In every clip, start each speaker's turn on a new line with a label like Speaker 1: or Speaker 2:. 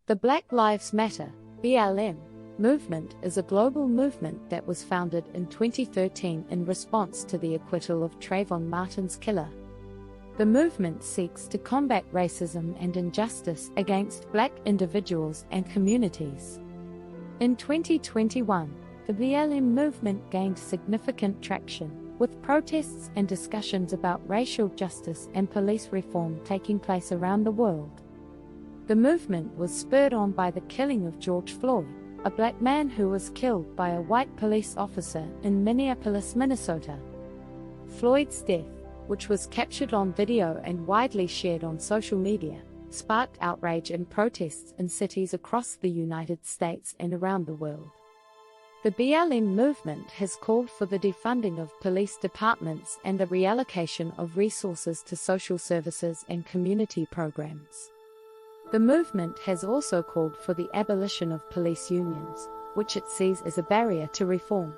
Speaker 1: The Black Lives Matter (BLM) movement is a global movement that was founded in 2013 in response to the acquittal of Trayvon Martin's killer. The movement seeks to combat racism and injustice against Black individuals and communities. In 2021, the BLM movement gained significant traction, with protests and discussions about racial justice and police reform taking place around the world. The movement was spurred on by the killing of George Floyd, a Black man who was killed by a white police officer in Minneapolis, Minnesota. Floyd's death, which was captured on video and widely shared on social media, sparked outrage and protests in cities across the United States and around the world. The BLM movement has called for the defunding of police departments and the reallocation of resources to social services and community programs. The movement has also called for the abolition of police unions, which it sees as a barrier to reform.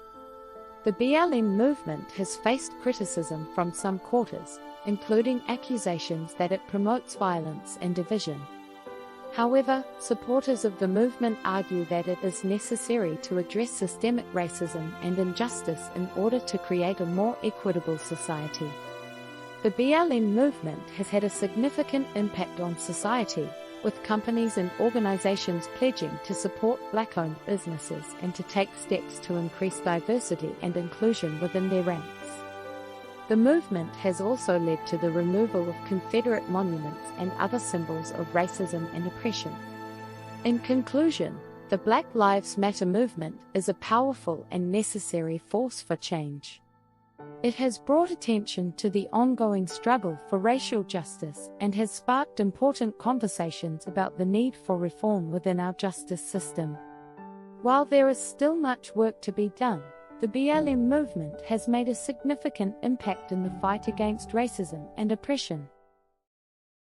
Speaker 1: The BLM movement has faced criticism from some quarters, including accusations that it promotes violence and division. However, supporters of the movement argue that it is necessary to address systemic racism and injustice in order to create a more equitable society. The BLM movement has had a significant impact on society, with companies and organizations pledging to support Black-owned businesses and to take steps to increase diversity and inclusion within their ranks. The movement has also led to the removal of Confederate monuments and other symbols of racism and oppression. In conclusion, the Black Lives Matter movement is a powerful and necessary force for change. It has brought attention to the ongoing struggle for racial justice and has sparked important conversations about the need for reform within our justice system. While there is still much work to be done, the BLM movement has made a significant impact in the fight against racism and oppression.